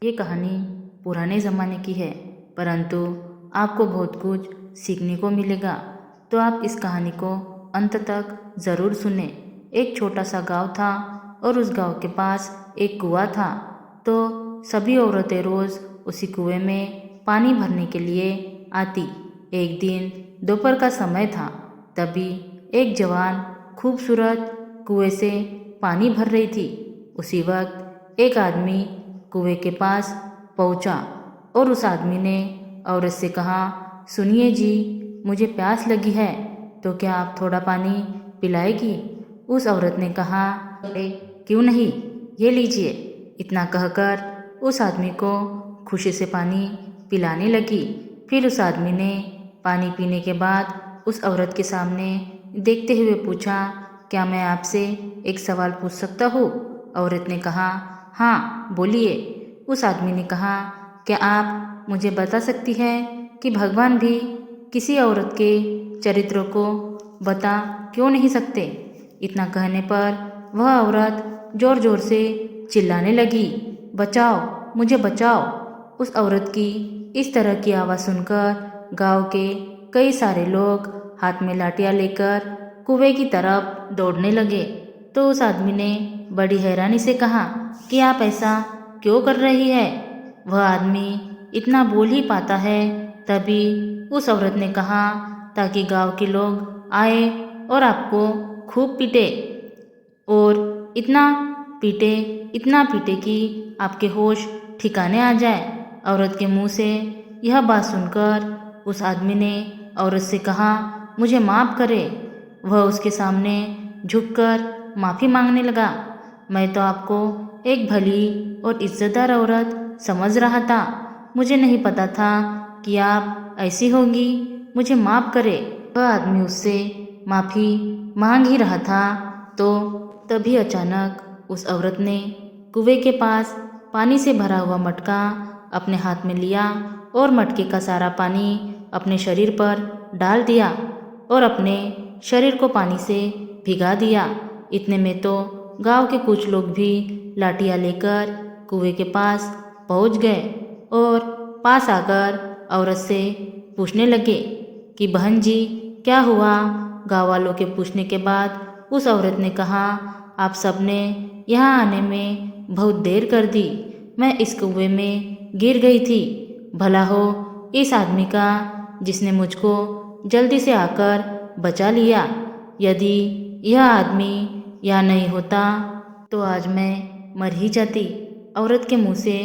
ये कहानी पुराने ज़माने की है, परंतु आपको बहुत कुछ सीखने को मिलेगा। तो आप इस कहानी को अंत तक ज़रूर सुने। एक छोटा सा गांव था और उस गांव के पास एक कुआं था। तो सभी औरतें रोज़ उसी कुएं में पानी भरने के लिए आती। एक दिन दोपहर का समय था, तभी एक जवान खूबसूरत कुएं से पानी भर रही थी। उसी वक्त एक आदमी कुएं के पास पहुंचा और उस आदमी ने औरत से कहा, सुनिए जी, मुझे प्यास लगी है, तो क्या आप थोड़ा पानी पिलाएगी? उस औरत ने कहा, अरे क्यों नहीं, ये लीजिए। इतना कहकर उस आदमी को खुशी से पानी पिलाने लगी। फिर उस आदमी ने पानी पीने के बाद उस औरत के सामने देखते हुए पूछा, क्या मैं आपसे एक सवाल पूछ सकता हूँ? औरत ने कहा, हाँ बोलिए। उस आदमी ने कहा, क्या आप मुझे बता सकती हैं कि भगवान भी किसी औरत के चरित्र को बता क्यों नहीं सकते? इतना कहने पर वह औरत ज़ोर ज़ोर से चिल्लाने लगी, बचाओ, मुझे बचाओ। उस औरत की इस तरह की आवाज़ सुनकर गांव के कई सारे लोग हाथ में लाठियाँ लेकर कुएं की तरफ दौड़ने लगे। तो उस आदमी ने बड़ी हैरानी से कहा कि आप ऐसा क्यों कर रही है? वह आदमी इतना बोल ही पाता है। तभी उस औरत ने कहा, ताकि गांव के लोग आए और आपको खूब पीटे और इतना पीटे कि आपके होश ठिकाने आ जाए। औरत के मुंह से यह बात सुनकर उस आदमी ने औरत से कहा, मुझे माफ़ करे। वह उसके सामने झुककर माफ़ी मांगने लगा। मैं तो आपको एक भली और इज्जतदार औरत समझ रहा था, मुझे नहीं पता था कि आप ऐसी होंगी, मुझे माफ़ करे। वह आदमी उससे माफ़ी मांग ही रहा था, तो तभी अचानक उस औरत ने कुएं के पास पानी से भरा हुआ मटका अपने हाथ में लिया और मटके का सारा पानी अपने शरीर पर डाल दिया और अपने शरीर को पानी से भिगा दिया। इतने में तो गांव के कुछ लोग भी लाठियाँ लेकर कुएं के पास पहुंच गए और पास आकर औरत से पूछने लगे कि बहन जी क्या हुआ? गांव वालों के पूछने के बाद उस औरत ने कहा, आप सबने यहाँ आने में बहुत देर कर दी। मैं इस कुएं में गिर गई थी। भला हो इस आदमी का जिसने मुझको जल्दी से आकर बचा लिया। यदि यह आदमी यहाँ नहीं होता तो आज मैं मर ही जाती। औरत के मुंह से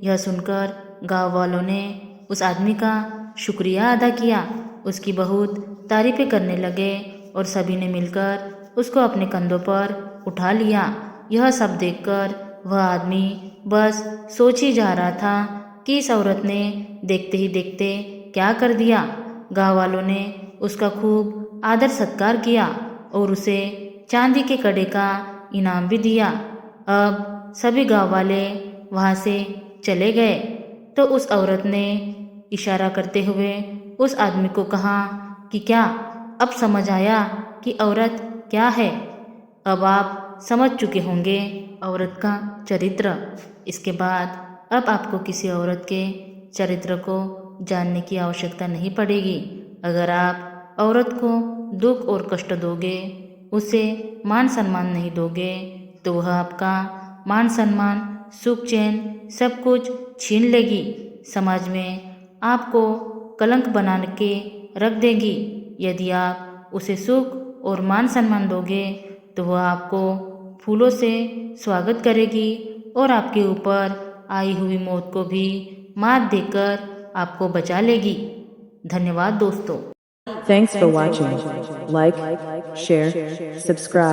यह सुनकर गांव वालों ने उस आदमी का शुक्रिया अदा किया, उसकी बहुत तारीफें करने लगे और सभी ने मिलकर उसको अपने कंधों पर उठा लिया। यह सब देखकर वह आदमी बस सोच ही जा रहा था कि इस औरत ने देखते ही देखते क्या कर दिया। गांव वालों ने उसका खूब आदर सत्कार किया और उसे चांदी के कड़े का इनाम भी दिया। अब सभी गांव वाले वहाँ से चले गए। तो उस औरत ने इशारा करते हुए उस आदमी को कहा कि क्या अब समझ आया कि औरत क्या है? अब आप समझ चुके होंगे औरत का चरित्र। इसके बाद अब आपको किसी औरत के चरित्र को जानने की आवश्यकता नहीं पड़ेगी। अगर आप औरत को दुख और कष्ट दोगे, उसे मान सम्मान नहीं दोगे, तो वह आपका मान सम्मान, सुख चैन सब कुछ छीन लेगी। समाज में आपको कलंक बना के रख देगी। यदि आप उसे सुख और मान सम्मान दोगे तो वह आपको फूलों से स्वागत करेगी और आपके ऊपर आई हुई मौत को भी मात देकर आपको बचा लेगी। धन्यवाद दोस्तों। Thanks for watching. Like, share, subscribe.